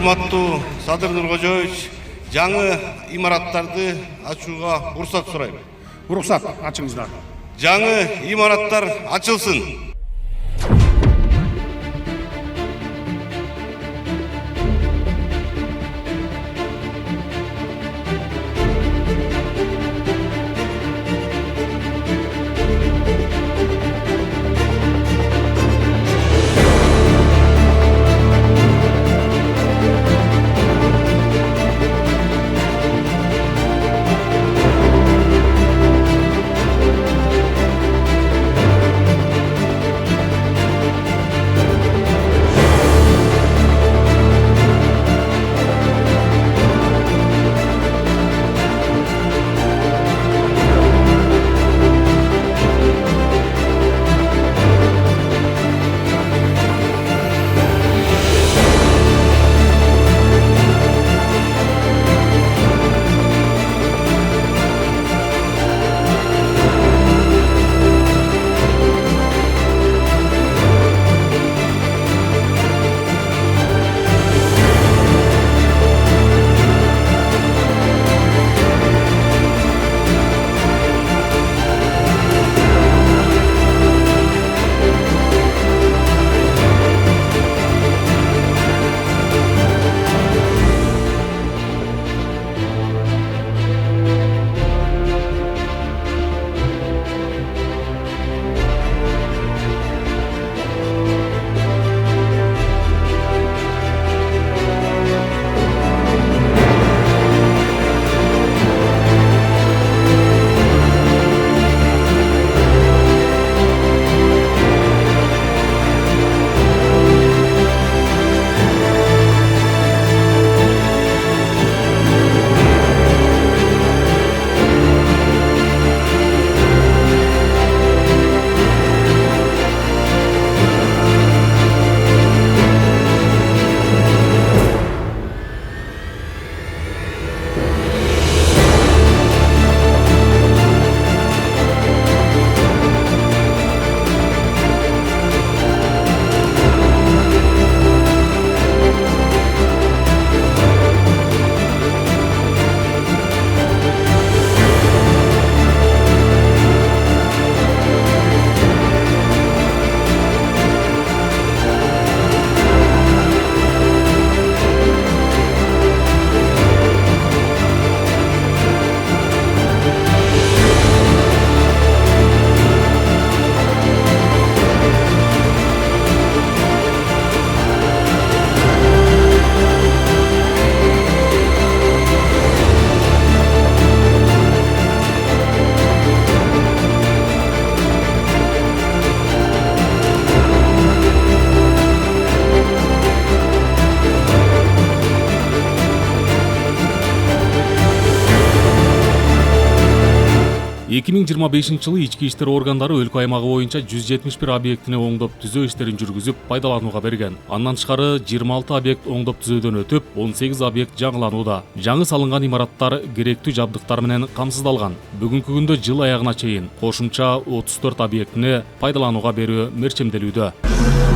урматтуу Садыр Нуркожоевич, жаңы имараттарды ачууга уруксат сурайм. Уруксат ачыңыздар. Жаңы имараттар ачылсын. жылы ички иштер органдары өлкө аймагы боюнча 171 объектини оңдоп түзөө иштерин жүргүзүп пайдаланууга берген. Андан тышкары 26 объект оңдоп түзөөдөн өтүп, 18 объект жаңыланууда. Жаңы салынган имараттар керектүү жабдыктар менен камсыздалган. Бүгүнкү күндө жыл аягына чейин кошумча 34 объектини пайдаланууга берүү мерчемделүүдө.